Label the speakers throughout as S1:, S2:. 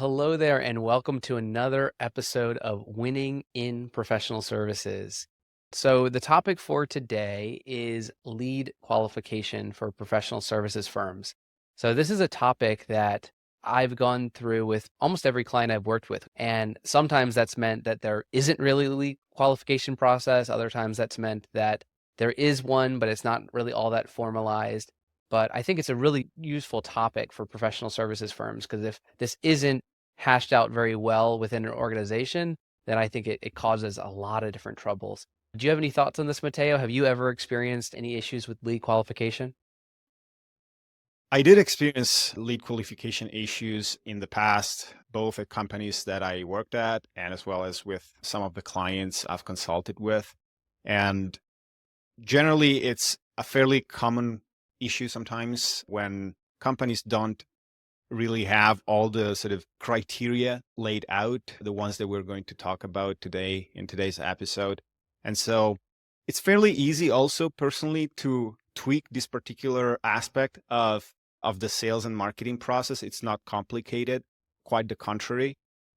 S1: Hello there, and welcome to another episode of Winning in Professional Services. So, the topic for today is lead qualification for professional services firms. So, this is a topic that I've gone through with almost every client I've worked with. And sometimes that's meant that there isn't really a lead qualification process. Other times that's meant that there is one, but it's not really all that formalized. But I think it's a really useful topic for professional services firms because if this isn't hashed out very well within an organization, then I think it causes a lot of different troubles. Do you have any thoughts on this, Matteo? Have you ever experienced any issues with lead qualification?
S2: I did experience lead qualification issues in the past, both at companies that I worked at and as well as with some of the clients I've consulted with. And generally, it's a fairly common issue sometimes when companies don't really have all the sort of criteria laid out, the ones that we're going to talk about today in today's episode. And so it's fairly easy also personally to tweak this particular aspect of the sales and marketing process. It's not complicated, quite the contrary.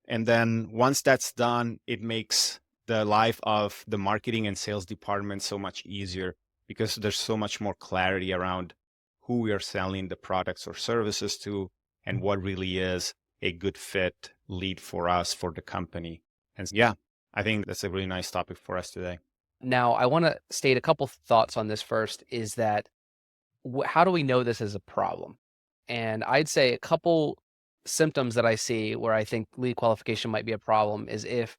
S2: And then once that's done, it makes the life of the marketing and sales department so much easier because there's so much more clarity around who we are selling the products or services to and what really is a good fit lead for us, for the company. And yeah, I think that's a really nice topic for us today.
S1: Now, I want to state a couple thoughts on this first is that how do we know this is a problem? And I'd say a couple symptoms that I see where I think lead qualification might be a problem is if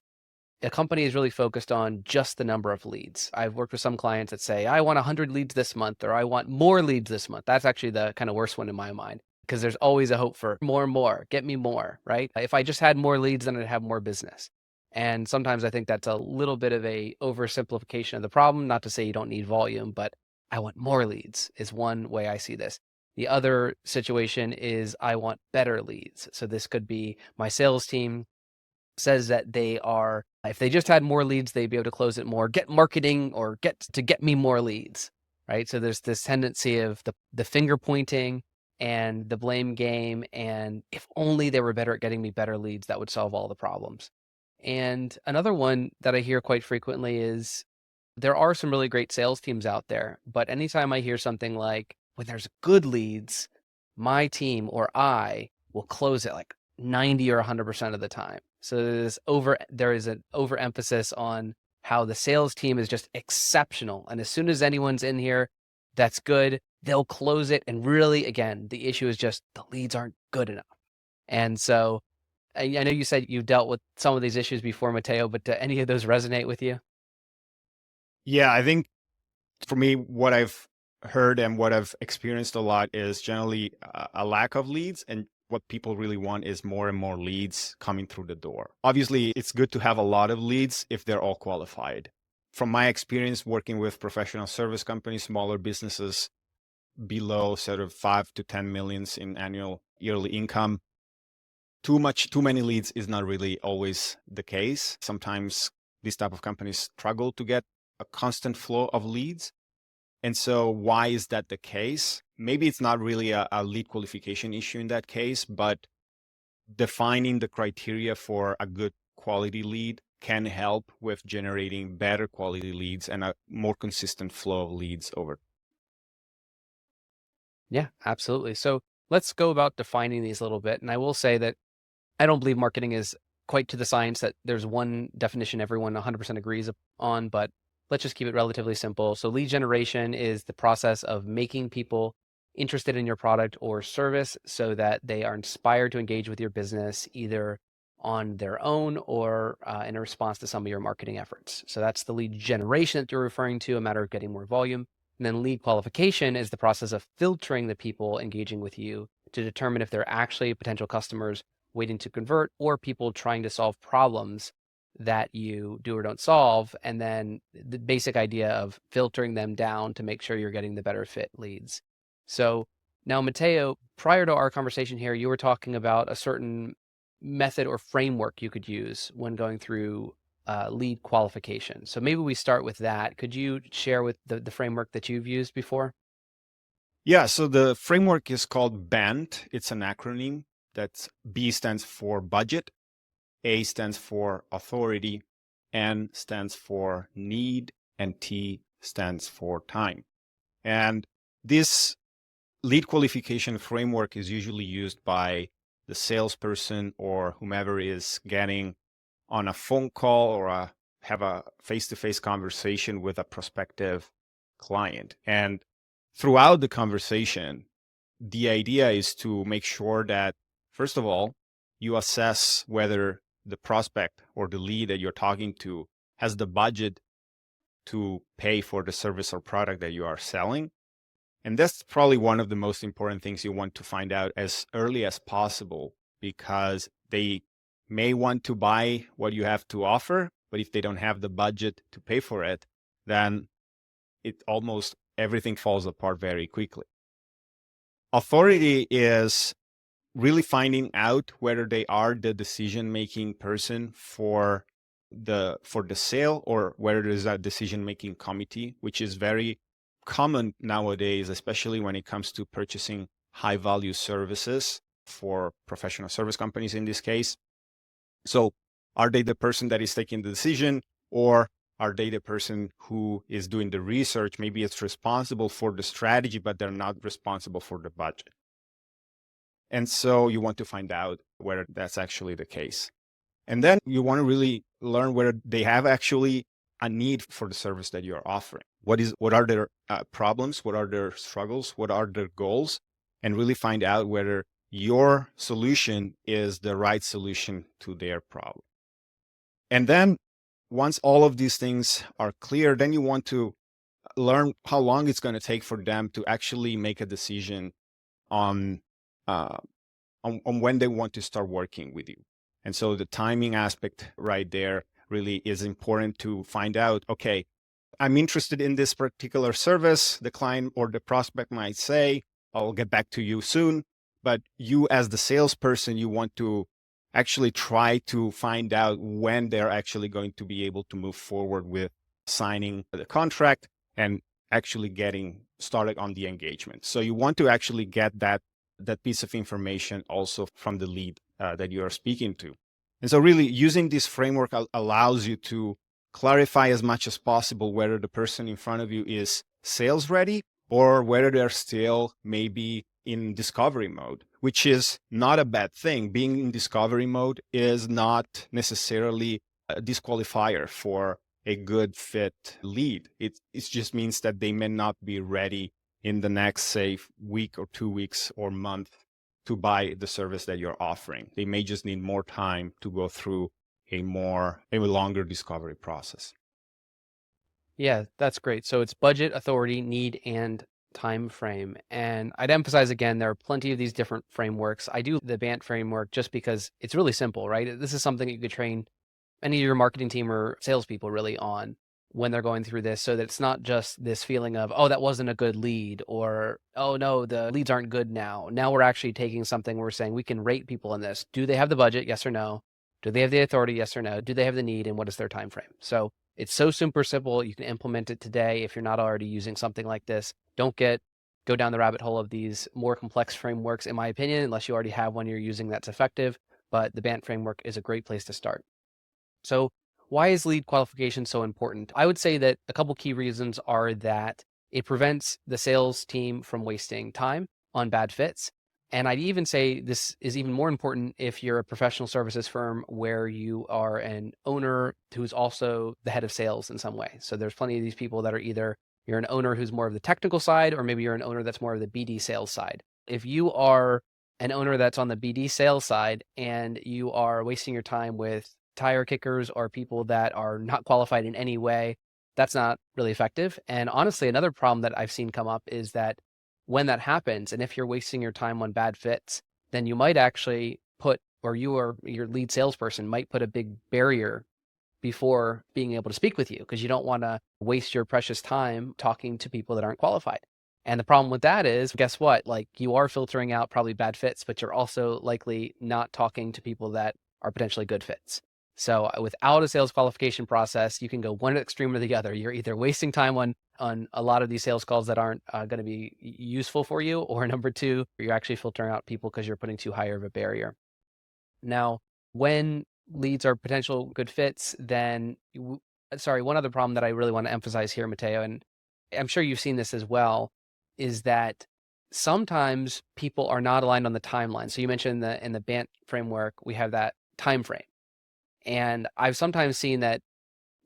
S1: a company is really focused on just the number of leads. I've worked with some clients that say, I want 100 leads this month, or I want more leads this month. That's actually the kind of worst one in my mind because there's always a hope for more and more, get me more, right? If I just had more leads, then I'd have more business. And sometimes I think that's a little bit of a oversimplification of the problem. Not to say you don't need volume, but I want more leads is one way I see this. The other situation is I want better leads. So this could be my sales team says that they are, if they just had more leads, they'd be able to close it more, get marketing or get me more leads, right? So there's this tendency of the finger pointing and the blame game. And if only they were better at getting me better leads, that would solve all the problems. And another one that I hear quite frequently is there are some really great sales teams out there, but anytime I hear something like, when there's good leads, my team or I will close it like 90 or 100% of the time. So there is an overemphasis on how the sales team is just exceptional. And as soon as anyone's in here that's good, they'll close it. And really, again, the issue is just the leads aren't good enough. And so I know you said you dealt with some of these issues before, Matteo, but do any of those resonate with you?
S2: Yeah, I think for me, what I've heard and what I've experienced a lot is generally a lack of leads. And what people really want is more and more leads coming through the door. Obviously, it's good to have a lot of leads if they're all qualified. From my experience working with professional service companies, smaller businesses below sort of 5 to 10 millions in annual yearly income, too many leads is not really always the case. Sometimes these type of companies struggle to get a constant flow of leads. And so why is that the case? Maybe it's not really a lead qualification issue in that case, but defining the criteria for a good quality lead can help with generating better quality leads and a more consistent flow of leads over.
S1: Yeah, absolutely. So let's go about defining these a little bit. And I will say that I don't believe marketing is quite to the science that there's one definition everyone 100% agrees on, but let's just keep it relatively simple. So lead generation is the process of making people interested in your product or service so that they are inspired to engage with your business either on their own or in a response to some of your marketing efforts. So that's the lead generation that you're referring to, a matter of getting more volume. And then lead qualification is the process of filtering the people engaging with you to determine if they're actually potential customers waiting to convert or people trying to solve problems that you do or don't solve. And then the basic idea of filtering them down to make sure you're getting the better fit leads. So now, Matteo, prior to our conversation here, you were talking about a certain method or framework you could use when going through lead qualification. So maybe we start with that. Could you share with the framework that you've used before?
S2: Yeah, so the framework is called BANT. It's an acronym. That's B stands for budget, A stands for authority, N stands for need, and T stands for time. And this lead qualification framework is usually used by the salesperson or whomever is getting on a phone call or have a face-to-face conversation with a prospective client. And throughout the conversation, the idea is to make sure that, first of all, you assess whether the prospect or the lead that you're talking to has the budget to pay for the service or product that you are selling. And that's probably one of the most important things you want to find out as early as possible, because they may want to buy what you have to offer, but if they don't have the budget to pay for it, then it almost everything falls apart very quickly. Authority is really finding out whether they are the decision-making person for the sale, or whether there's a decision-making committee, which is very common nowadays, especially when it comes to purchasing high-value services for professional service companies in this case. So are they the person that is taking the decision, or are they the person who is doing the research? Maybe it's responsible for the strategy, but they're not responsible for the budget. And so you want to find out whether that's actually the case. And then you want to really learn whether they have actually a need for the service that you're offering. What are their problems? What are their struggles? What are their goals? And really find out whether your solution is the right solution to their problem. And then once all of these things are clear, then you want to learn how long it's going to take for them to actually make a decision on when they want to start working with you. And so the timing aspect right there really is important to find out, okay, I'm interested in this particular service. The client or the prospect might say, I'll get back to you soon. But you as the salesperson, you want to actually try to find out when they're actually going to be able to move forward with signing the contract and actually getting started on the engagement. So you want to actually get that piece of information also from the lead that you are speaking to. And so really using this framework allows you to clarify as much as possible whether the person in front of you is sales ready or whether they're still maybe in discovery mode, which is not a bad thing. Being in discovery mode is not necessarily a disqualifier for a good fit lead. It just means that they may not be ready in the next, say, week or 2 weeks or month to buy the service that you're offering. They may just need more time to go through a longer discovery process.
S1: Yeah, that's great. So it's budget, authority, need, and time frame. And I'd emphasize again, there are plenty of these different frameworks. I do the BANT framework just because it's really simple, right? This is something that you could train any of your marketing team or salespeople really on when they're going through this, so that it's not just this feeling of, oh, that wasn't a good lead, or, oh no, the leads aren't good now. Now we're actually taking something, we're saying we can rate people in this. Do they have the budget? Yes or no? Do they have the authority? Yes or no? Do they have the need? And what is their time frame? So it's so super simple. You can implement it today if you're not already using something like this. Don't go down the rabbit hole of these more complex frameworks, in my opinion, unless you already have one you're using that's effective. But the BANT framework is a great place to start. So why is lead qualification so important? I would say that a couple key reasons are that it prevents the sales team from wasting time on bad fits. And I'd even say this is even more important if you're a professional services firm where you are an owner who's also the head of sales in some way. So there's plenty of these people that are either you're an owner who's more of the technical side, or maybe you're an owner that's more of the BD sales side. If you are an owner that's on the BD sales side and you are wasting your time with tire kickers or people that are not qualified in any way, that's not really effective. And honestly, another problem that I've seen come up is that when that happens, and if you're wasting your time on bad fits, then you might actually put, or you or your lead salesperson might put a big barrier before being able to speak with you, because you don't want to waste your precious time talking to people that aren't qualified. And the problem with that is, guess what? Like, you are filtering out probably bad fits, but you're also likely not talking to people that are potentially good fits. So without a sales qualification process, you can go one extreme or the other. You're either wasting time on a lot of these sales calls that aren't going to be useful for you, or number two, you're actually filtering out people because you're putting too high of a barrier. Now, when leads are potential good fits, then sorry, one other problem that I really want to emphasize here, Matteo, and I'm sure you've seen this as well, is that sometimes people are not aligned on the timeline. So you mentioned in the BANT framework, we have that time frame. And I've sometimes seen that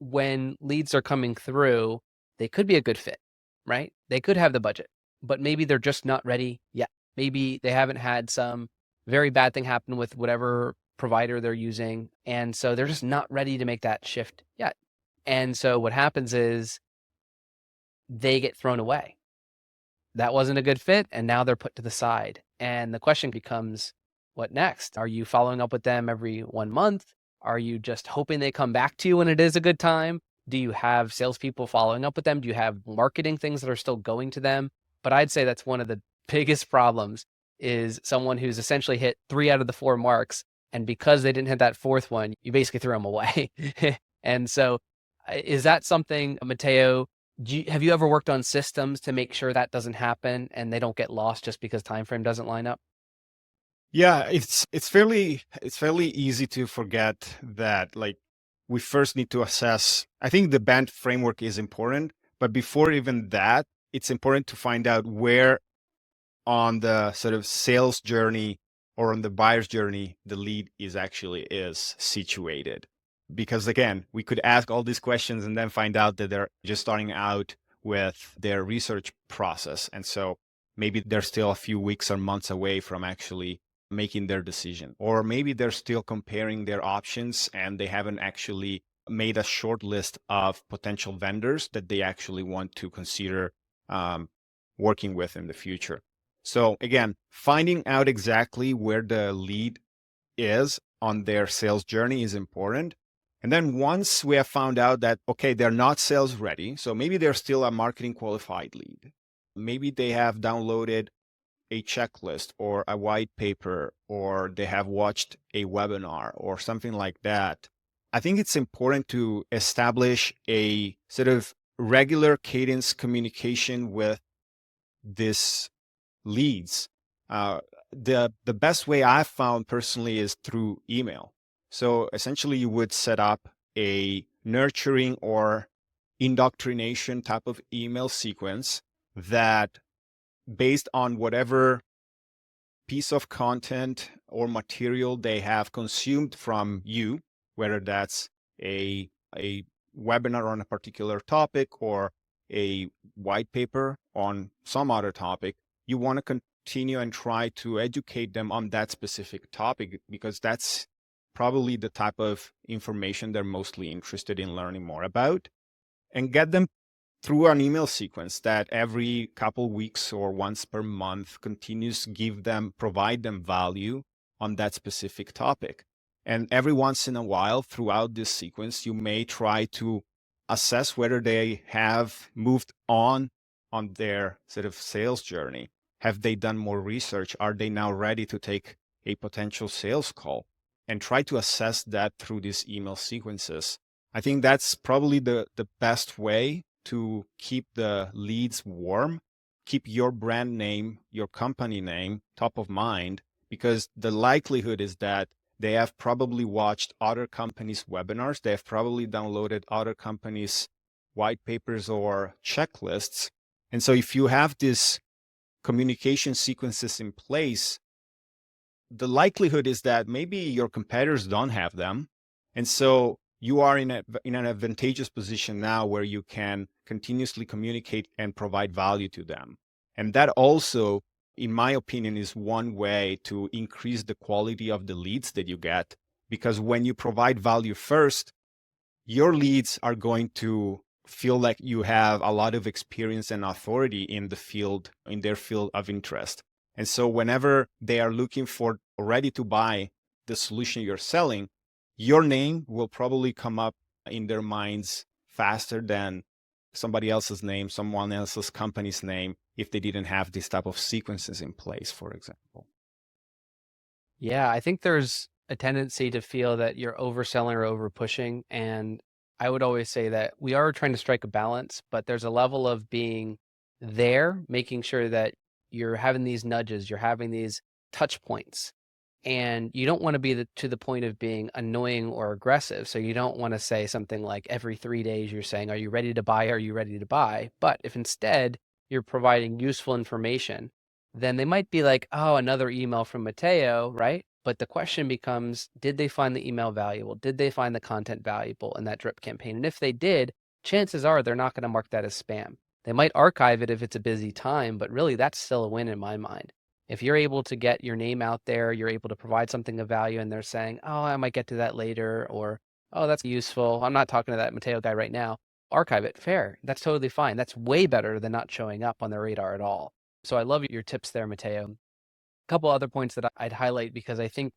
S1: when leads are coming through, they could be a good fit, right? They could have the budget, but maybe they're just not ready yet. Maybe they haven't had some very bad thing happen with whatever provider they're using. And so they're just not ready to make that shift yet. And so what happens is they get thrown away. That wasn't a good fit. And now they're put to the side. And the question becomes, what next? Are you following up with them every 1 month? Are you just hoping they come back to you when it is a good time? Do you have salespeople following up with them? Do you have marketing things that are still going to them? But I'd say that's one of the biggest problems is someone who's essentially hit 3 out of the 4 marks. And because they didn't hit that 4th one, you basically threw them away. And so is that something, Matteo, have you ever worked on systems to make sure that doesn't happen and they don't get lost just because time frame doesn't line up?
S2: Yeah, it's fairly easy to forget that like we first need to assess. I think the BANT framework is important, but before even that, it's important to find out where on the sort of sales journey or on the buyer's journey the lead is situated. Because again, we could ask all these questions and then find out that they're just starting out with their research process. And so maybe they're still a few weeks or months away from actually making their decision. Or maybe they're still comparing their options and they haven't actually made a short list of potential vendors that they actually want to consider working with in the future. So again, finding out exactly where the lead is on their sales journey is important. And then once we have found out that, okay, they're not sales ready, so maybe they're still a marketing qualified lead. Maybe they have downloaded a checklist or a white paper, or they have watched a webinar or something like that. I think it's important to establish a sort of regular cadence communication with this leads. The best way I've found personally is through email. So essentially, you would set up a nurturing or indoctrination type of email sequence that, based on whatever piece of content or material they have consumed from you, whether that's a webinar on a particular topic or a white paper on some other topic, you want to continue and try to educate them on that specific topic, because that's probably the type of information they're mostly interested in learning more about, and get them through an email sequence that every couple weeks or once per month continues to provide them value on that specific topic. And every once in a while throughout this sequence, you may try to assess whether they have moved on their sort of sales journey. Have they done more research? Are they now ready to take a potential sales call? And try to assess that through these email sequences. I think that's probably the best way to keep the leads warm, keep your brand name, your company name top of mind, because the likelihood is that they have probably watched other companies' webinars, they have probably downloaded other companies' white papers or checklists. And so if you have these communication sequences in place, the likelihood is that maybe your competitors don't have them. And so you are in an advantageous position now where you can continuously communicate and provide value to them. And that also, in my opinion, is one way to increase the quality of the leads that you get. Because when you provide value first, your leads are going to feel like you have a lot of experience and authority in their field of interest. And so whenever they are looking for or ready to buy the solution you're selling, your name will probably come up in their minds faster than somebody else's name, someone else's company's name, if they didn't have this type of sequences in place, for example.
S1: Yeah, I think there's a tendency to feel that you're overselling or over pushing. And I would always say that we are trying to strike a balance, but there's a level of being there, making sure that you're having these nudges, you're having these touch points, and you don't want to be to the point of being annoying or aggressive. So you don't want to say something like every 3 days you're saying, are you ready to buy? Are you ready to buy? But if instead you're providing useful information, then they might be like, oh, another email from Mateo, right? But the question becomes, did they find the email valuable? Did they find the content valuable in that drip campaign? And if they did, chances are they're not going to mark that as spam. They might archive it if it's a busy time, but really that's still a win in my mind. If you're able to get your name out there, you're able to provide something of value, and they're saying, oh, I might get to that later, or, oh, that's useful. I'm not talking to that Mateo guy right now. Archive it. Fair. That's totally fine. That's way better than not showing up on their radar at all. So I love your tips there, Mateo. A couple other points that I'd highlight, because I think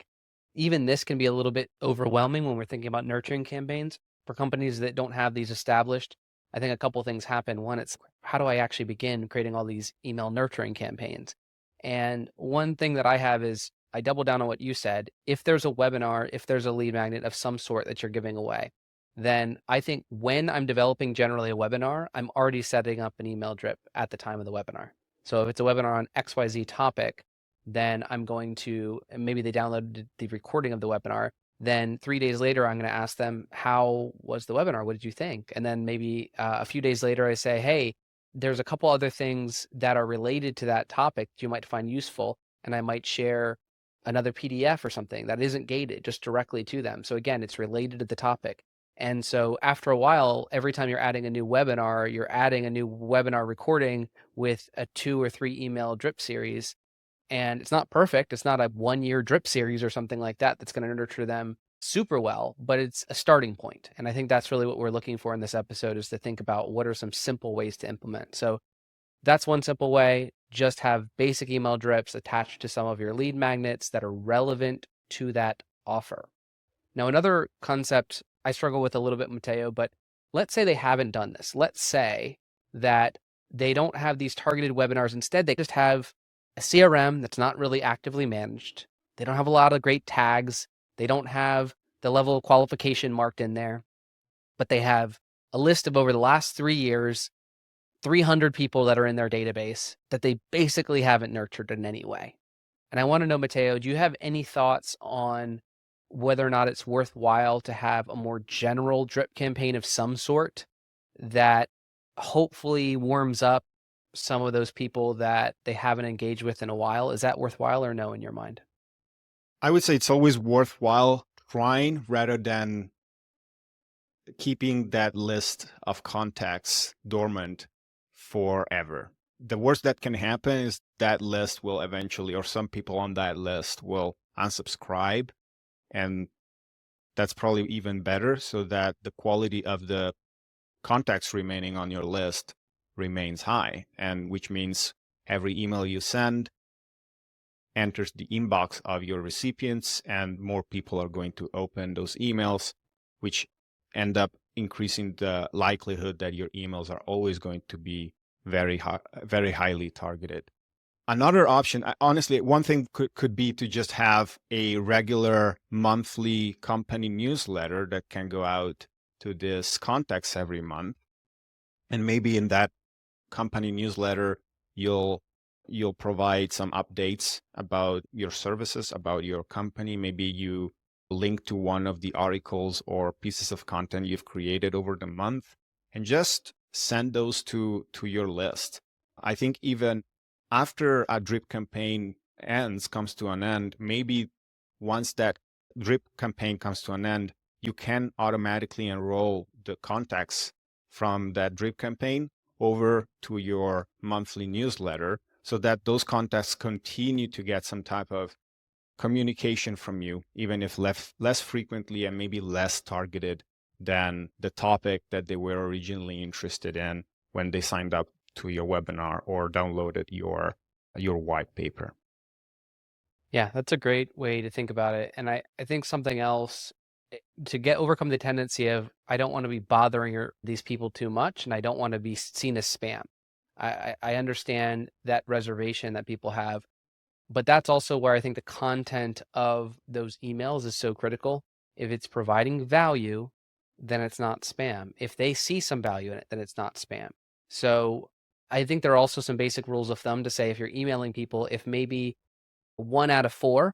S1: even this can be a little bit overwhelming when we're thinking about nurturing campaigns for companies that don't have these established. I think a couple things happen. One, it's how do I actually begin creating all these email nurturing campaigns? And one thing that I have is I double down on what you said. If there's a webinar, if there's a lead magnet of some sort that you're giving away, then I think when I'm developing generally a webinar, I'm already setting up an email drip at the time of the webinar. So if it's a webinar on XYZ topic, then I'm going to, and maybe they downloaded the recording of the webinar. Then 3 days later, I'm going to ask them, how was the webinar? What did you think? And then maybe a few days later, I say, hey, there's a couple other things that are related to that topic you might find useful. And I might share another PDF or something that isn't gated, just directly to them. So again, it's related to the topic. And so after a while, every time you're adding a new webinar, you're adding a new webinar recording with a 2 or 3 email drip series. And it's not perfect. It's not a 1-year drip series or something like that that's going to nurture them super well, but it's a starting point. And I think that's really what we're looking for in this episode, is to think about what are some simple ways to implement. So that's one simple way. Just have basic email drips attached to some of your lead magnets that are relevant to that offer. Now, another concept I struggle with a little bit, Mateo, but let's say they haven't done this. Let's say that they don't have these targeted webinars. Instead, they just have a CRM that's not really actively managed. They don't have a lot of great tags. They don't have the level of qualification marked in there, but they have a list of over the last 3 years, 300 people that are in their database that they basically haven't nurtured in any way. And I want to know, Mateo, do you have any thoughts on whether or not it's worthwhile to have a more general drip campaign of some sort that hopefully warms up some of those people that they haven't engaged with in a while? Is that worthwhile or no in your mind?
S2: I would say it's always worthwhile trying rather than keeping that list of contacts dormant forever. The worst that can happen is that list will eventually, or some people on that list will unsubscribe. And that's probably even better, so that the quality of the contacts remaining on your list remains high, and which means every email you send enters the inbox of your recipients, and more people are going to open those emails, which end up increasing the likelihood that your emails are always going to be very highly targeted. Another option, honestly, one thing could be to just have a regular monthly company newsletter that can go out to this contacts every month. And maybe in that company newsletter, you'll provide some updates about your services, about your company. Maybe you link to one of the articles or pieces of content you've created over the month, and just send those to your list. I think even after a drip campaign comes to an end, maybe once that drip campaign comes to an end, you can automatically enroll the contacts from that drip campaign over to your monthly newsletter, so that those contacts continue to get some type of communication from you, even if less frequently and maybe less targeted than the topic that they were originally interested in when they signed up to your webinar or downloaded your white paper.
S1: Yeah, that's a great way to think about it. And I think something else to overcome the tendency of, I don't want to be bothering these people too much, and I don't want to be seen as spam. I understand that reservation that people have, But that's also where I think the content of those emails is so critical. If it's providing value, then it's not spam. If they see some value in it, then it's not spam. So I think there are also some basic rules of thumb to say if you're emailing people, if maybe 1 out of 4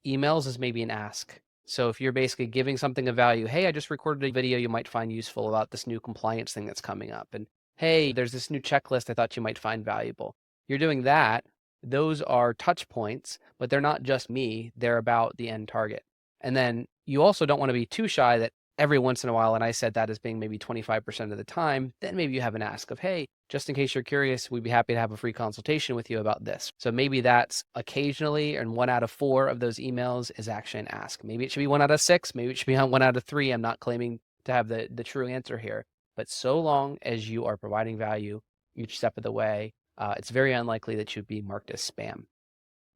S1: emails is maybe an ask. So if you're basically giving something of value, hey, I just recorded a video you might find useful about this new compliance thing that's coming up. And hey, there's this new checklist I thought you might find valuable. You're doing that. Those are touch points, but they're not just me. They're about the end target. And then you also don't want to be too shy that every once in a while, and I said that as being maybe 25% of the time, then maybe you have an ask of, hey, just in case you're curious, we'd be happy to have a free consultation with you about this. So maybe that's occasionally, and 1 out of 4 of those emails is actually an ask. Maybe it should be 1 out of 6. Maybe it should be 1 out of 3. I'm not claiming to have the true answer here. But so long as you are providing value each step of the way, it's very unlikely that you'd be marked as spam,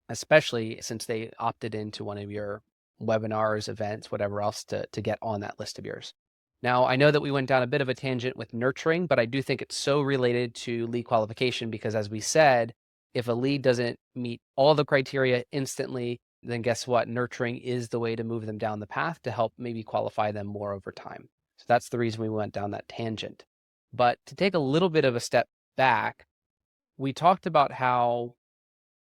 S1: especially since they opted into one of your webinars, events, whatever else to get on that list of yours. Now, I know that we went down a bit of a tangent with nurturing, but I do think it's so related to lead qualification because, as we said, if a lead doesn't meet all the criteria instantly, then guess what? Nurturing is the way to move them down the path to help maybe qualify them more over time. So that's the reason we went down that tangent. But to take a little bit of a step back, we talked about how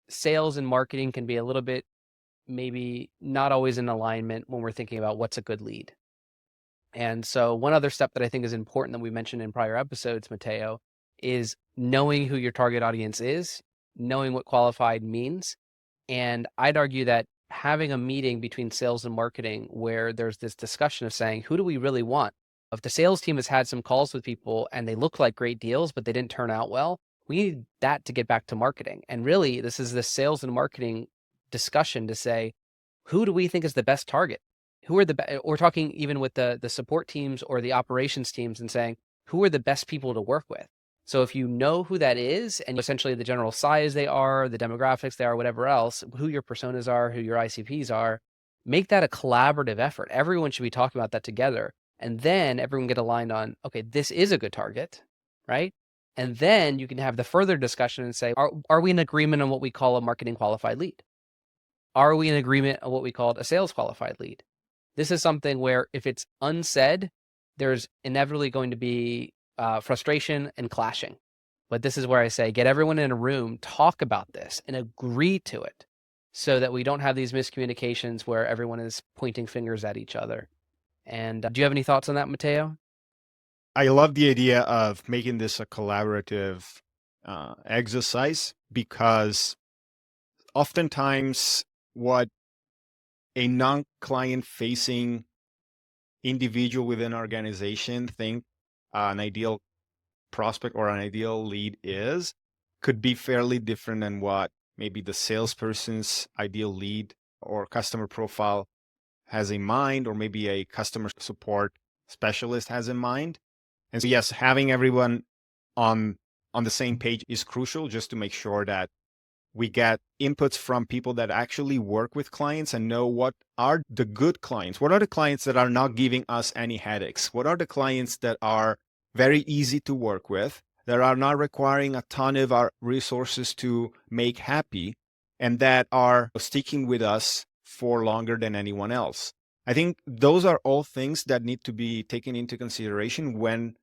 S1: sales and marketing can be a little bit maybe not always in alignment when we're thinking about what's a good lead. And so one other step that I think is important that we mentioned in prior episodes, Matteo, is knowing who your target audience is, knowing what qualified means. And I'd argue that having a meeting between sales and marketing where there's this discussion of saying, who do we really want? If the sales team has had some calls with people and they look like great deals, but they didn't turn out well, we need that to get back to marketing. And really, this is the sales and marketing discussion to say, who do we think is the best target? Who are we're talking even with the support teams or the operations teams and saying, who are the best people to work with? So if you know who that is and essentially the general size they are, the demographics they are, whatever else, who your personas are, who your ICPs are, make that a collaborative effort. Everyone should be talking about that together. And then everyone get aligned on, okay, this is a good target, right? And then you can have the further discussion and say, are we in agreement on what we call a marketing qualified lead? Are we in agreement on what we called a sales qualified lead? This is something where if it's unsaid, there's inevitably going to be frustration and clashing. But this is where I say, get everyone in a room, talk about this and agree to it so that we don't have these miscommunications where everyone is pointing fingers at each other. And do you have any thoughts on that, Matteo?
S2: I love the idea of making this a collaborative exercise because oftentimes what a non-client facing individual within an organization think an ideal prospect or an ideal lead is could be fairly different than what maybe the salesperson's ideal lead or customer profile has in mind, or maybe a customer support specialist has in mind. And so, yes, having everyone on the same page is crucial just to make sure that we get inputs from people that actually work with clients and know what are the good clients. What are the clients that are not giving us any headaches? What are the clients that are very easy to work with, that are not requiring a ton of our resources to make happy, and that are sticking with us for longer than anyone else? I think those are all things that need to be taken into consideration when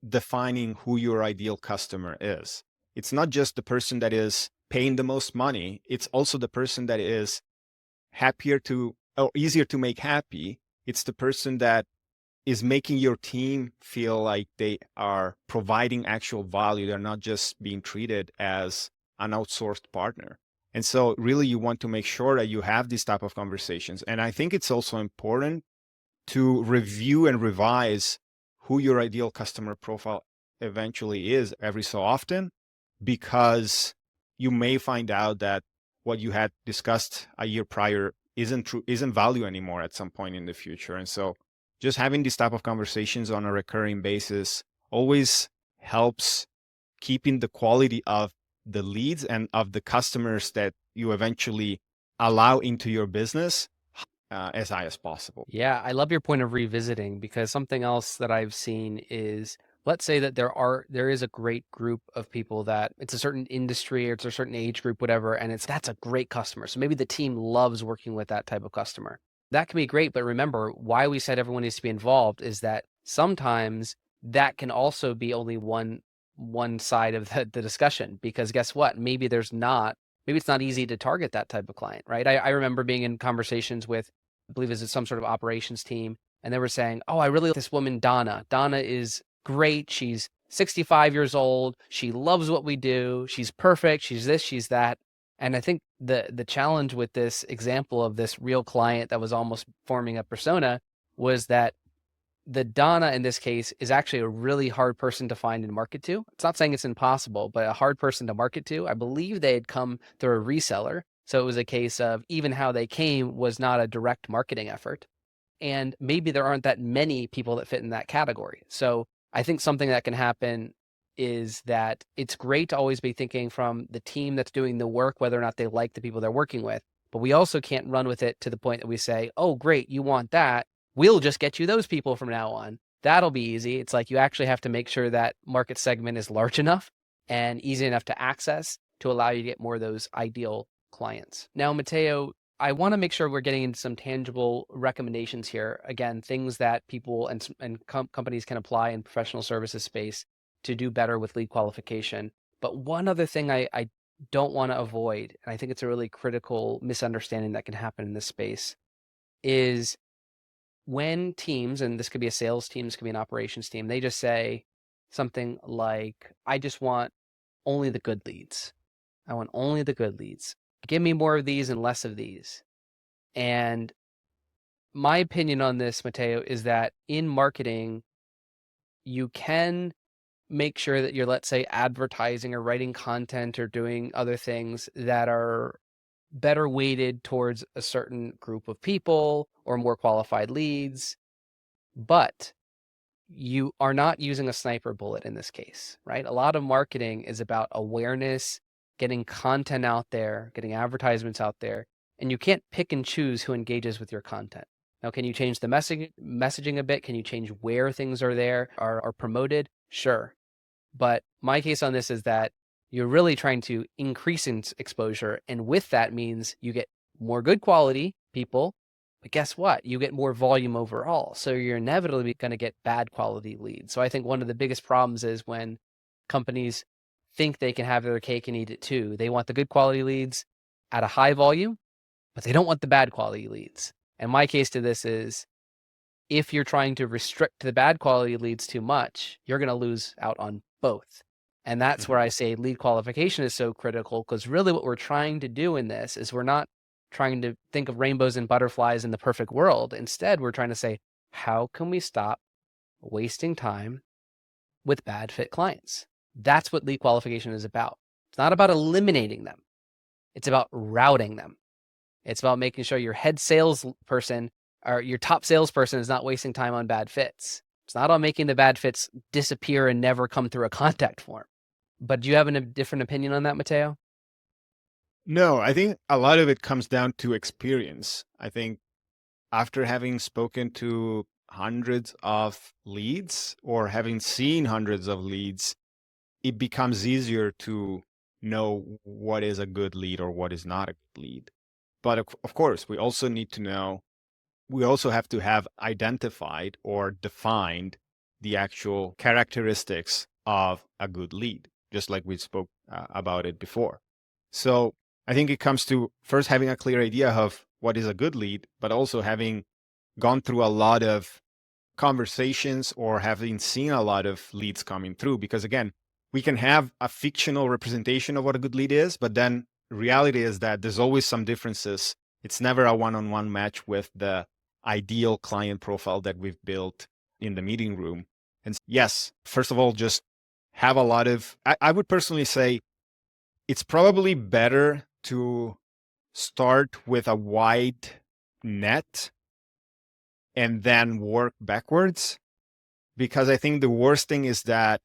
S2: defining who your ideal customer is. It's not just the person that is paying the most money. It's also the person that is happier to or easier to make happy. It's the person that is making your team feel like they are providing actual value. They're not just being treated as an outsourced partner. And so really you want to make sure that you have these type of conversations. And I think it's also important to review and revise who your ideal customer profile eventually is every so often, because you may find out that what you had discussed a year prior isn't value anymore at some point in the future. And so just having these type of conversations on a recurring basis always helps keeping the quality of the leads and of the customers that you eventually allow into your business as high as possible.
S1: Yeah, I love your point of revisiting because something else that I've seen is let's say that there is a great group of people that it's a certain industry or it's a certain age group, whatever, and that's a great customer. So maybe the team loves working with that type of customer. That can be great, but remember why we said everyone needs to be involved is that sometimes that can also be only one side of the discussion, because guess what? Maybe it's not easy to target that type of client, right? I remember being in conversations with, I believe it's some sort of operations team, and they were saying, oh, I really like this woman, Donna. Donna is great. She's 65 years old. She loves what we do. She's perfect. She's this, she's that. And I think the challenge with this example of this real client that was almost forming a persona was that the Donna in this case is actually a really hard person to find and market to. It's not saying it's impossible, but a hard person to market to. I believe they had come through a reseller. So it was a case of even how they came was not a direct marketing effort. And maybe there aren't that many people that fit in that category. So I think something that can happen is that it's great to always be thinking from the team that's doing the work, whether or not they like the people they're working with. But we also can't run with it to the point that we say, oh, great, you want that. We'll just get you those people from now on. That'll be easy. It's like you actually have to make sure that market segment is large enough and easy enough to access to allow you to get more of those ideal clients. Now, Matteo, I want to make sure we're getting into some tangible recommendations here. Again, things that people and companies can apply in professional services space to do better with lead qualification. But one other thing I don't want to avoid, and I think it's a really critical misunderstanding that can happen in this space, is when teams, and this could be a sales team, this could be an operations team, they just say something like, I just want only the good leads. I want only the good leads. Give me more of these and less of these. And my opinion on this, Matteo, is that in marketing, you can make sure that you're, let's say, advertising or writing content or doing other things that are better weighted towards a certain group of people or more qualified leads. But you are not using a sniper bullet in this case, right? A lot of marketing is about awareness, getting content out there, getting advertisements out there, and you can't pick and choose who engages with your content. Now, can you change the messaging a bit? Can you change where things are there, are promoted? Sure. But my case on this is that you're really trying to increase in exposure. And with that means you get more good quality people, but guess what? You get more volume overall. So you're inevitably going to get bad quality leads. So I think one of the biggest problems is when companies think they can have their cake and eat it too. They want the good quality leads at a high volume, but they don't want the bad quality leads. And my case to this is, if you're trying to restrict the bad quality leads too much, you're going to lose out on both. And that's where I say lead qualification is so critical, because really what we're trying to do in this is we're not trying to think of rainbows and butterflies in the perfect world. Instead, we're trying to say, how can we stop wasting time with bad fit clients? That's what lead qualification is about. It's not about eliminating them. It's about routing them. It's about making sure your head salesperson or your top salesperson is not wasting time on bad fits. It's not on making the bad fits disappear and never come through a contact form. But do you have a different opinion on that, Matteo?
S2: No, I think a lot of it comes down to experience. I think after having spoken to hundreds of leads or having seen hundreds of leads, it becomes easier to know what is a good lead or what is not a good lead. But of course, we also have to have identified or defined the actual characteristics of a good lead, just like we spoke about it before. So I think it comes to first having a clear idea of what is a good lead, but also having gone through a lot of conversations or having seen a lot of leads coming through. Because again, we can have a fictional representation of what a good lead is, but then reality is that there's always some differences. It's never a one-on-one match with the ideal client profile that we've built in the meeting room. And yes, first of all, just have a lot of, I would personally say it's probably better to start with a wide net and then work backwards. Because I think the worst thing is that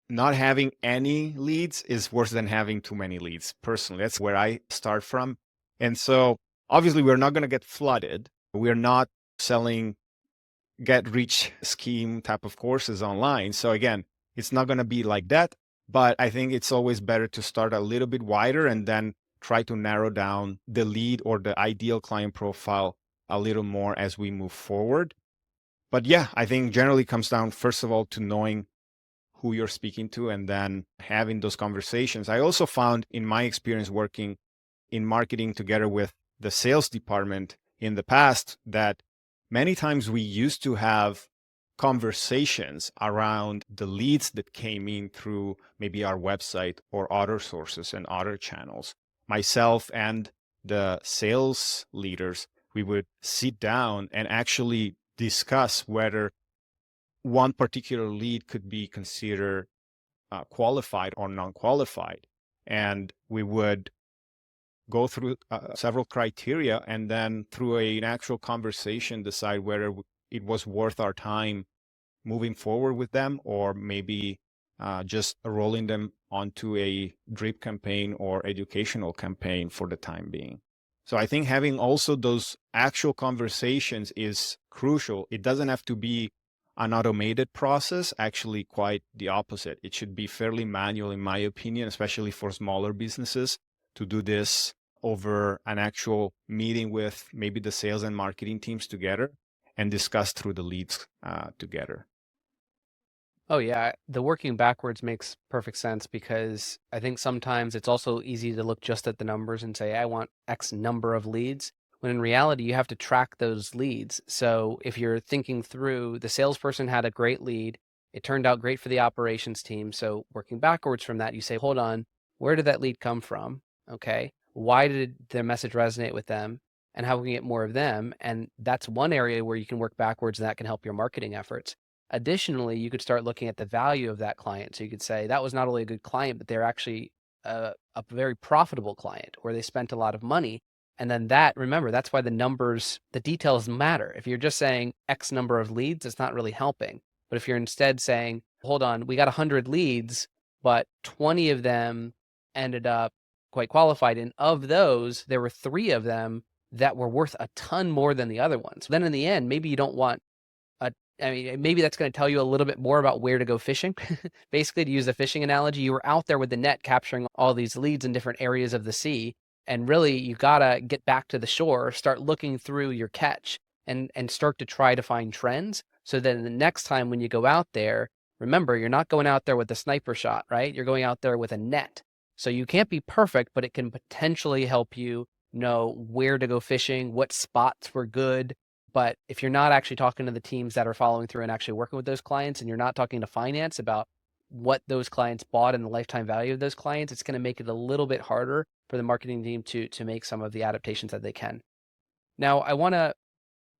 S2: not having any leads is worse than having too many leads. Personally, that's where I start from. And so obviously we're not going to get flooded. We're not selling get rich scheme type of courses online. So again, it's not going to be like that, but I think it's always better to start a little bit wider and then try to narrow down the lead or the ideal client profile a little more as we move forward. But yeah, I think generally comes down, first of all, to knowing who you're speaking to and then having those conversations. I also found in my experience working in marketing together with the sales department in the past that many times we used to have conversations around the leads that came in through maybe our website or other sources and other channels. Myself and the sales leaders, we would sit down and actually discuss whether one particular lead could be considered qualified or non-qualified. And we would go through several criteria and then through an actual conversation decide whether it was worth our time moving forward with them or maybe just rolling them onto a drip campaign or educational campaign for the time being. So I think having also those actual conversations is crucial. It doesn't have to be an automated process, actually quite the opposite. It should be fairly manual, in my opinion, especially for smaller businesses, to do this over an actual meeting with maybe the sales and marketing teams together and discuss through the leads together.
S1: Oh yeah, the working backwards makes perfect sense because I think sometimes it's also easy to look just at the numbers and say, I want X number of leads, when in reality you have to track those leads. So if you're thinking through, the salesperson had a great lead, it turned out great for the operations team. So working backwards from that, you say, hold on, where did that lead come from? Okay. Why did their message resonate with them? And how can we get more of them? And that's one area where you can work backwards and that can help your marketing efforts. Additionally, you could start looking at the value of that client. So you could say that was not only a good client, but they're actually a very profitable client where they spent a lot of money. And then that, remember, that's why the numbers, the details matter. If you're just saying X number of leads, it's not really helping. But if you're instead saying, hold on, we got 100 leads, but 20 of them ended up quite qualified. And of those, there were 3 of them that were worth a ton more than the other ones. Then in the end, maybe you don't want I mean, maybe that's going to tell you a little bit more about where to go fishing. Basically, to use the fishing analogy, you were out there with the net capturing all these leads in different areas of the sea. And really, you got to get back to the shore, start looking through your catch and start to try to find trends. So then the next time when you go out there, remember, you're not going out there with a sniper shot, right? You're going out there with a net. So you can't be perfect, but it can potentially help you know where to go fishing, what spots were good. But if you're not actually talking to the teams that are following through and actually working with those clients, and you're not talking to finance about what those clients bought and the lifetime value of those clients, it's going to make it a little bit harder for the marketing team to make some of the adaptations that they can. Now, I want to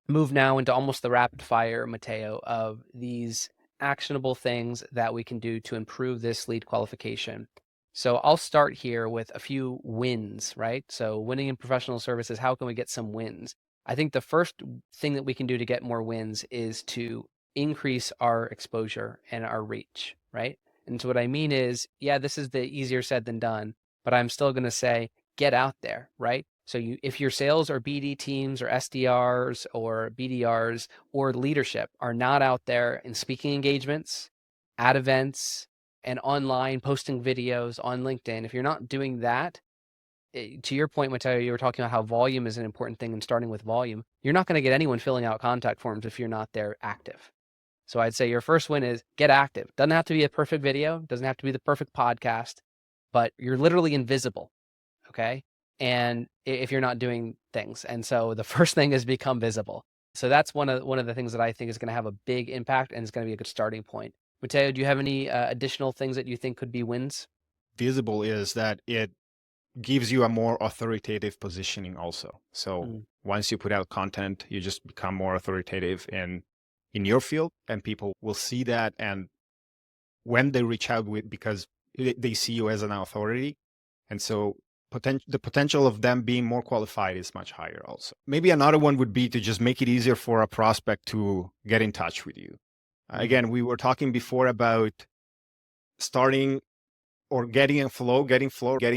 S1: move now into almost the rapid fire, Matteo, of these actionable things that we can do to improve this lead qualification. So I'll start here with a few wins, right? So winning in professional services, how can we get some wins? I think the first thing that we can do to get more wins is to increase our exposure and our reach, right? And so what I mean is, yeah, this is the easier said than done, but I'm still going to say, get out there, right? So if your sales or BD teams or SDRs or BDRs or leadership are not out there in speaking engagements, at events, and online posting videos on LinkedIn, if you're not doing that, to your point, Matteo, you were talking about how volume is an important thing and starting with volume. You're not going to get anyone filling out contact forms if you're not there active. So I'd say your first win is get active. Doesn't have to be a perfect video, doesn't have to be the perfect podcast, but you're literally invisible, okay? And if you're not doing things. And so the first thing is become visible. So that's one of the things that I think is going to have a big impact and is going to be a good starting point. Matteo, do you have any additional things that you think could be wins?
S2: Visible is that it gives you a more authoritative positioning also. So once you put out content, you just become more authoritative in your field and people will see that. And when they reach out with, because they see you as an authority. And so the potential of them being more qualified is much higher also. Maybe another one would be to just make it easier for a prospect to get in touch with you. Again, we were talking before about starting or getting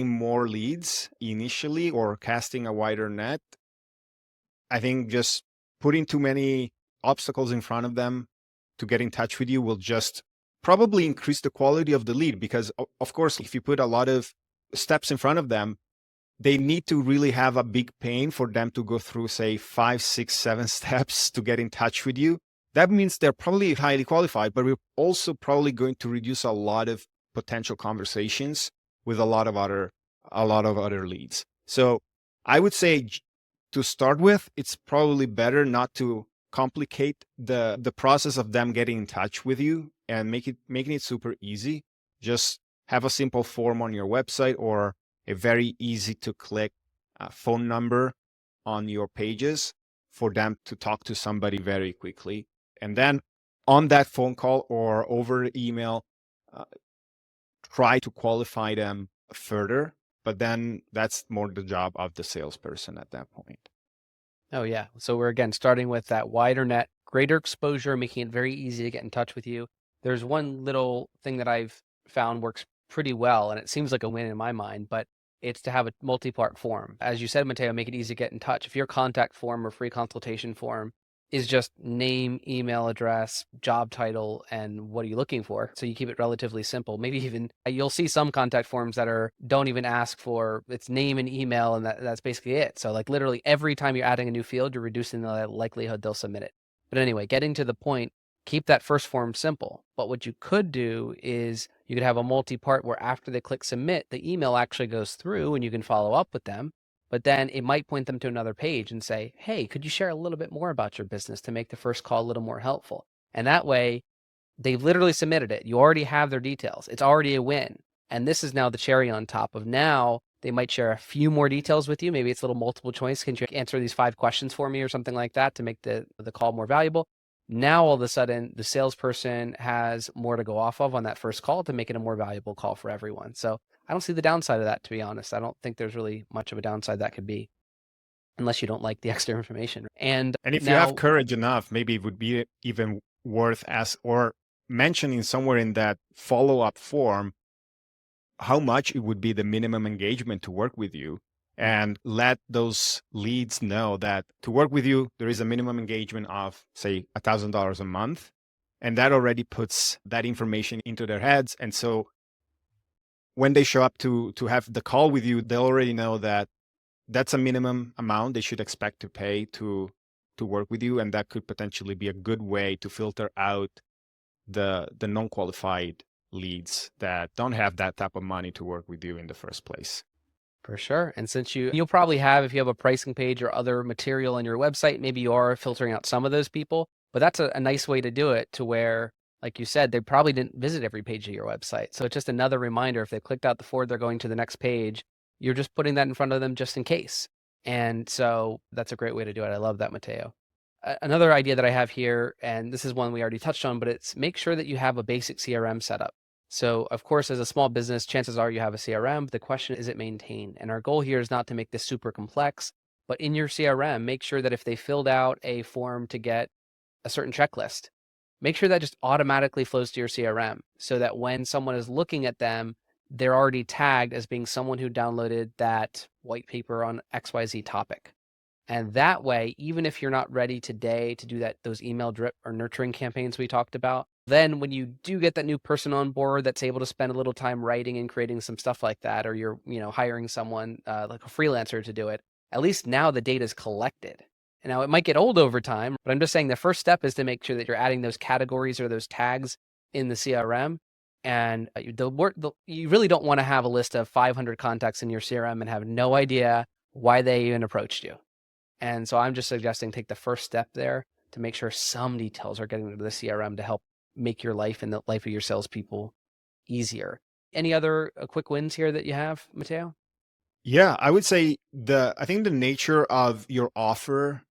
S2: more leads initially or casting a wider net. I think just putting too many obstacles in front of them to get in touch with you will just probably increase the quality of the lead. Because of course, if you put a lot of steps in front of them, they need to really have a big pain for them to go through, say, 5, 6, 7 steps to get in touch with you. That means they're probably highly qualified, but we're also probably going to reduce a lot of potential conversations with a lot of other leads. So I would say, to start with, it's probably better not to complicate the process of them getting in touch with you and making it super easy. Just have a simple form on your website or a very easy to click phone number on your pages for them to talk to somebody very quickly. And then on that phone call or over email, try to qualify them further. But then that's more the job of the salesperson at that point.
S1: Oh, yeah. So we're again starting with that wider net, greater exposure, making it very easy to get in touch with you. There's one little thing that I've found works pretty well, and it seems like a win in my mind, but it's to have a multi-part form. As you said, Matteo, make it easy to get in touch. If your contact form or free consultation form is just name, email address, job title, and what are you looking for, so you keep it relatively simple. Maybe even you'll see some contact forms that don't even ask for its name and email, and that's basically it. So like literally every time you're adding a new field, you're reducing the likelihood they'll submit it. But anyway, getting to the point, keep that first form simple. But what you could do is you could have a multi-part where after they click submit, the email actually goes through and you can follow up with them. But then it might point them to another page and say, hey, could you share a little bit more about your business to make the first call a little more helpful? And that way, they've literally submitted it. You already have their details. It's already a win. And this is now the cherry on top of now they might share a few more details with you. Maybe it's a little multiple choice. Can you answer these 5 questions for me or something like that to make the call more valuable? Now, all of a sudden, the salesperson has more to go off of on that first call to make it a more valuable call for everyone. So I don't see the downside of that, to be honest. I don't think there's really much of a downside that could be, unless you don't like the extra information. And
S2: if
S1: now,
S2: you have courage enough, maybe it would be even worth or mentioning somewhere in that follow-up form how much it would be the minimum engagement to work with you, and let those leads know that to work with you, there is a minimum engagement of, say, $1,000 a month. And that already puts that information into their heads. And so when they show up to have the call with you, they'll already know that that's a minimum amount they should expect to pay to work with you. And that could potentially be a good way to filter out the non-qualified leads that don't have that type of money to work with you in the first place.
S1: For sure. And since you'll probably have, if you have a pricing page or other material on your website, maybe you are filtering out some of those people, but that's a nice way to do it, to where, like you said, they probably didn't visit every page of your website. So it's just another reminder. If they clicked out the forward, they're going to the next page, you're just putting that in front of them just in case. And so that's a great way to do it. I love that, Matteo. Another idea that I have here, and this is one we already touched on, but it's make sure that you have a basic CRM setup. So of course, as a small business, chances are you have a CRM, but the question is it maintained? And our goal here is not to make this super complex, but in your CRM, make sure that if they filled out a form to get a certain checklist, make sure that just automatically flows to your CRM, so that when someone is looking at them, they're already tagged as being someone who downloaded that white paper on XYZ topic. And that way, even if you're not ready today to do those email drip or nurturing campaigns we talked about, then when you do get that new person on board that's able to spend a little time writing and creating some stuff like that, or you're hiring someone like a freelancer to do it, at least now the data is collected. And now it might get old over time, but I'm just saying the first step is to make sure that you're adding those categories or those tags in the CRM. And you really don't want to have a list of 500 contacts in your CRM and have no idea why they even approached you. And so I'm just suggesting take the first step there to make sure some details are getting into the CRM to help make your life and the life of your salespeople easier. Any other quick wins here that you have, Matteo?
S2: Yeah, I would say I think the nature of your offer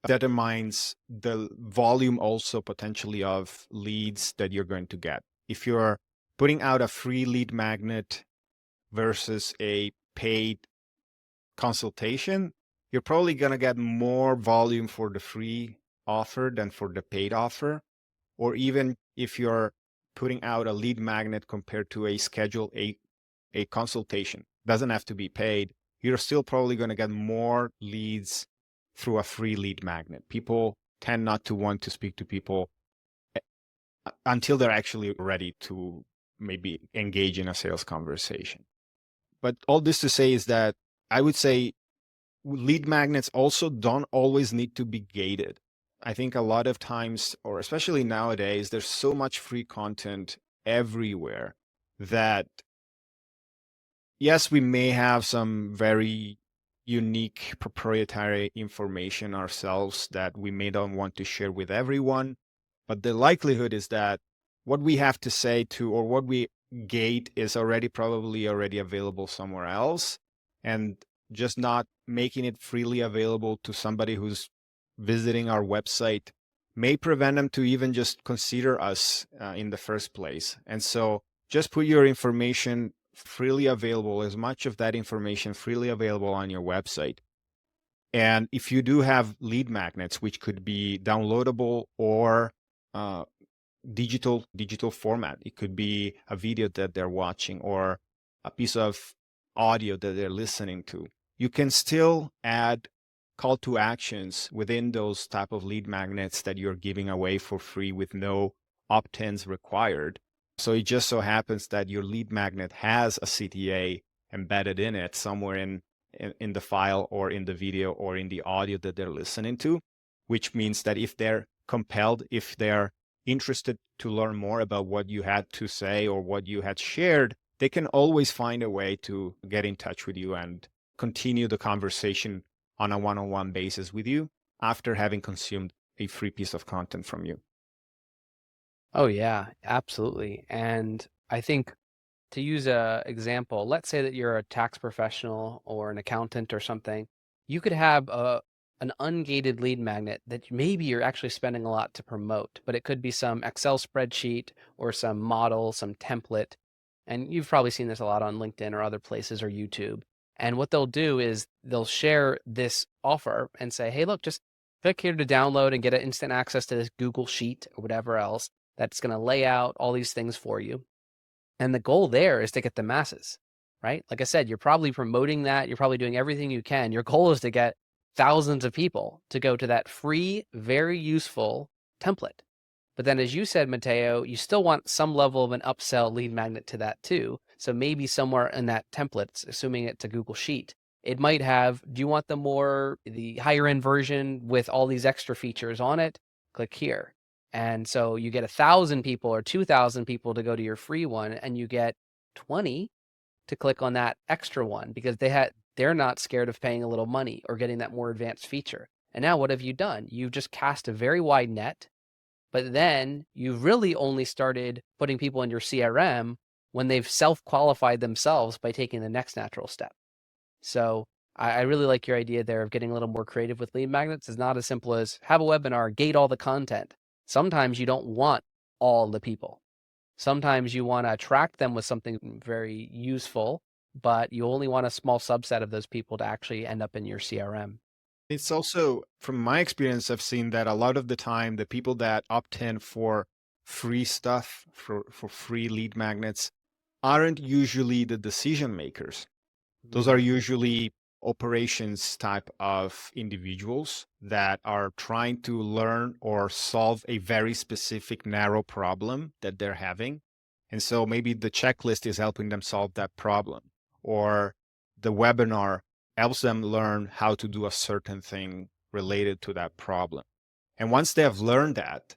S2: determines the volume also potentially of leads that you're going to get. If you're putting out a free lead magnet versus a paid consultation, you're probably going to get more volume for the free offer than for the paid offer. Or even if you're putting out a lead magnet compared to a schedule a consultation, doesn't have to be paid, you're still probably going to get more leads through a free lead magnet. People tend not to want to speak to people until they're actually ready to maybe engage in a sales conversation. But all this to say is that I would say lead magnets also don't always need to be gated. I think a lot of times, or especially nowadays, there's so much free content everywhere that, yes, we may have some very unique proprietary information ourselves that we may not want to share with everyone. But the likelihood is that what we have to say to, or what we gate, is probably already available somewhere else. And just not making it freely available to somebody who's visiting our website may prevent them to even just consider us in the first place. And so just put your information freely available, as much of that information freely available on your website. And if you do have lead magnets, which could be downloadable or digital format, it could be a video that they're watching or a piece of audio that they're listening to, you can still add call to actions within those type of lead magnets that you're giving away for free with no opt-ins required. So it just so happens that your lead magnet has a CTA embedded in it somewhere in the file or in the video or in the audio that they're listening to, which means that if they're compelled, if they're interested to learn more about what you had to say or what you had shared, they can always find a way to get in touch with you and continue the conversation on a one-on-one basis with you after having consumed a free piece of content from you.
S1: Oh yeah, absolutely. And I think, to use a example, let's say that you're a tax professional or an accountant or something, you could have an ungated lead magnet that maybe you're actually spending a lot to promote, but it could be some Excel spreadsheet or some model, some template. And you've probably seen this a lot on LinkedIn or other places or YouTube. And what they'll do is they'll share this offer and say, hey, look, just click here to download and get instant access to this Google Sheet or whatever else that's going to lay out all these things for you. And the goal there is to get the masses, right? Like I said, you're probably promoting that. You're probably doing everything you can. Your goal is to get thousands of people to go to that free, very useful template. But then, as you said, Matteo, you still want some level of an upsell lead magnet to that too. So maybe somewhere in that template, assuming it's a Google Sheet, it might have, do you want the higher end version with all these extra features on it? Click here. And so you get 1,000 people or 2,000 people to go to your free one, and you get 20 to click on that extra one because they're not scared of paying a little money or getting that more advanced feature. And now what have you done? You've just cast a very wide net, but then you've really only started putting people in your CRM when they've self-qualified themselves by taking the next natural step. So I really like your idea there of getting a little more creative with lead magnets. It's not as simple as have a webinar, gate all the content. Sometimes you don't want all the people. Sometimes you want to attract them with something very useful, but you only want a small subset of those people to actually end up in your CRM.
S2: It's also, from my experience, I've seen that a lot of the time, the people that opt in for free stuff, for free lead magnets, aren't usually the decision makers. Those are usually operations type of individuals that are trying to learn or solve a very specific narrow problem that they're having. And so maybe the checklist is helping them solve that problem, or the webinar helps them learn how to do a certain thing related to that problem. And once they have learned that,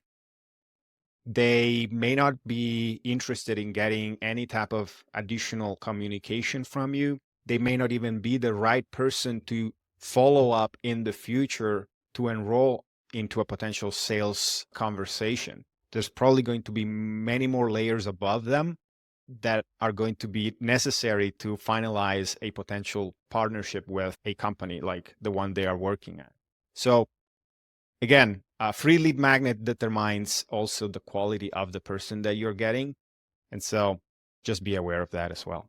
S2: they may not be interested in getting any type of additional communication from you. They may not even be the right person to follow up in the future to enroll into a potential sales conversation. There's probably going to be many more layers above them that are going to be necessary to finalize a potential partnership with a company like the one they are working at. So again, a free lead magnet determines also the quality of the person that you're getting. And so just be aware of that as well.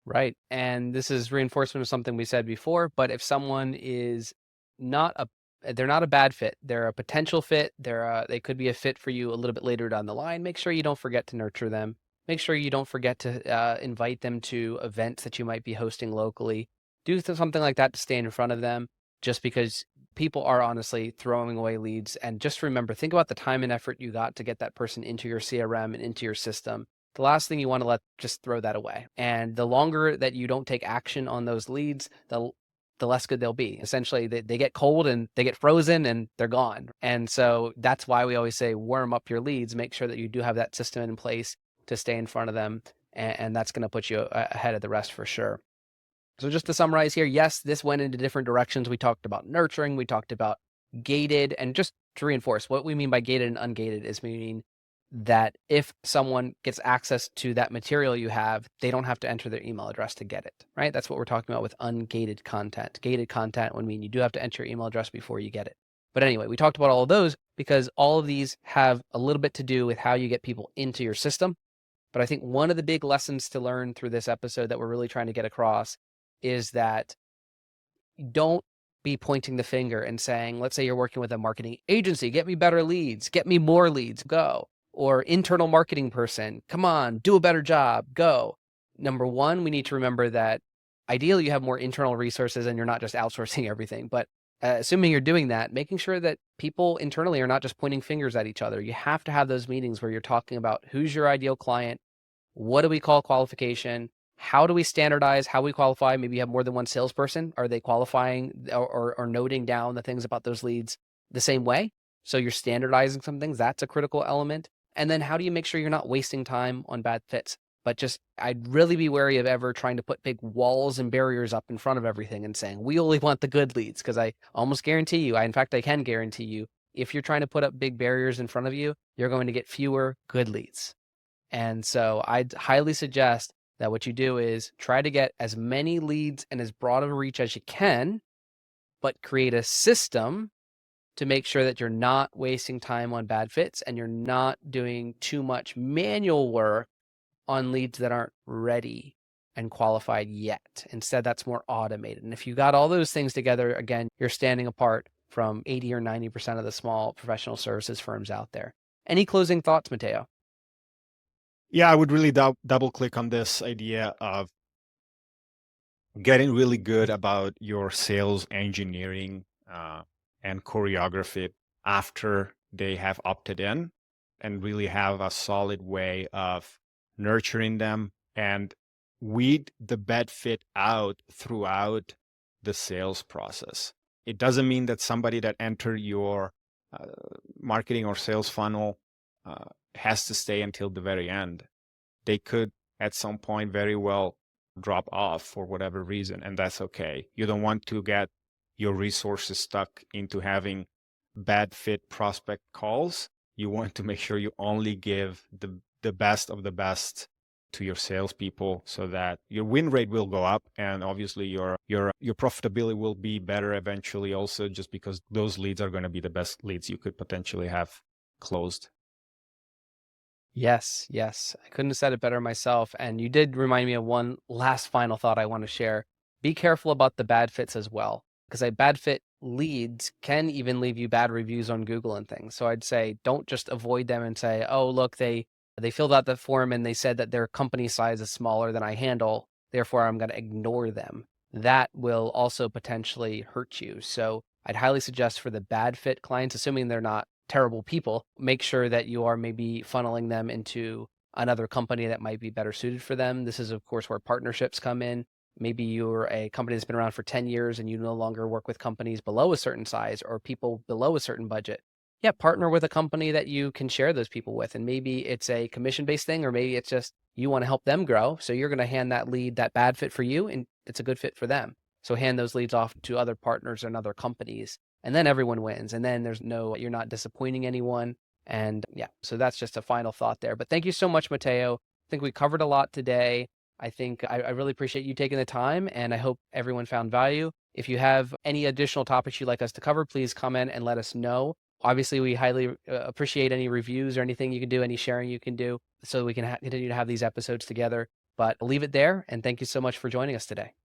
S1: Right. And this is reinforcement of something we said before, but if someone is they're not a bad fit, they're a potential fit, they could be a fit for you a little bit later down the line, make sure you don't forget to nurture them. Make sure you don't forget to invite them to events that you might be hosting locally. Do something like that to stay in front of them, just because people are honestly throwing away leads. And just remember, think about the time and effort you got to get that person into your CRM and into your system. The last thing you want to let just throw that away. And the longer that you don't take action on those leads, the less good they'll be. Essentially, they get cold and they get frozen and they're gone. And so that's why we always say warm up your leads, make sure that you do have that system in place to stay in front of them. And that's going to put you ahead of the rest for sure. So just to summarize here, yes, this went into different directions. We talked about nurturing, we talked about gated, and just to reinforce what we mean by gated and ungated is meaning that if someone gets access to that material you have, they don't have to enter their email address to get it, right? That's what we're talking about with ungated content. Gated content would mean you do have to enter your email address before you get it. But anyway, we talked about all of those because all of these have a little bit to do with how you get people into your system. But I think one of the big lessons to learn through this episode that we're really trying to get across is that don't be pointing the finger and saying, let's say you're working with a marketing agency, get me better leads, get me more leads, go. Or internal marketing person, come on, do a better job, go. Number one, we need to remember that ideally you have more internal resources and you're not just outsourcing everything. But assuming you're doing that, making sure that people internally are not just pointing fingers at each other. You have to have those meetings where you're talking about who's your ideal client, what do we call qualification, how do we standardize how we qualify? Maybe you have more than one salesperson. Are they qualifying or noting down the things about those leads the same way? So you're standardizing some things. That's a critical element. And then how do you make sure you're not wasting time on bad fits? But just, I'd really be wary of ever trying to put big walls and barriers up in front of everything and saying, we only want the good leads. Because I almost guarantee you, in fact, I can guarantee you, if you're trying to put up big barriers in front of you, you're going to get fewer good leads. And so I'd highly suggest that what you do is try to get as many leads and as broad of a reach as you can, but create a system to make sure that you're not wasting time on bad fits and you're not doing too much manual work on leads that aren't ready and qualified yet. Instead, that's more automated. And if you got all those things together, again, you're standing apart from 80 or 90% of the small professional services firms out there. Any closing thoughts, Matteo?
S2: Yeah, I would really double click on this idea of getting really good about your sales engineering and choreography after they have opted in, and really have a solid way of nurturing them and weed the bad fit out throughout the sales process. It doesn't mean that somebody that entered your marketing or sales funnel has to stay until the very end. They could at some point very well drop off for whatever reason, and that's okay. You don't want to get your resources stuck into having bad fit prospect calls. You want to make sure you only give the best of the best to your salespeople so that your win rate will go up, and obviously your profitability will be better eventually also, just because those leads are going to be the best leads you could potentially have closed.
S1: Yes, yes. I couldn't have said it better myself. And you did remind me of one last final thought I want to share. Be careful about the bad fits as well, because a bad fit leads can even leave you bad reviews on Google and things. So I'd say don't just avoid them and say, oh, look, they filled out the form and they said that their company size is smaller than I handle, therefore I'm going to ignore them. That will also potentially hurt you. So I'd highly suggest for the bad fit clients, assuming they're not terrible people, make sure that you are maybe funneling them into another company that might be better suited for them. This is, of course, where partnerships come in. Maybe you're a company that's been around for 10 years and you no longer work with companies below a certain size or people below a certain budget. Yeah, partner with a company that you can share those people with. And maybe it's a commission-based thing, or maybe it's just you want to help them grow. So you're going to hand that lead, that bad fit for you, and it's a good fit for them. So hand those leads off to other partners and other companies. And then everyone wins. And then you're not disappointing anyone. And yeah, so that's just a final thought there. But thank you so much, Matteo. I think we covered a lot today. I think I really appreciate you taking the time, and I hope everyone found value. If you have any additional topics you'd like us to cover, please comment and let us know. Obviously, we highly appreciate any reviews or anything you can do, any sharing you can do, so we can continue to have these episodes together. But I'll leave it there, and thank you so much for joining us today.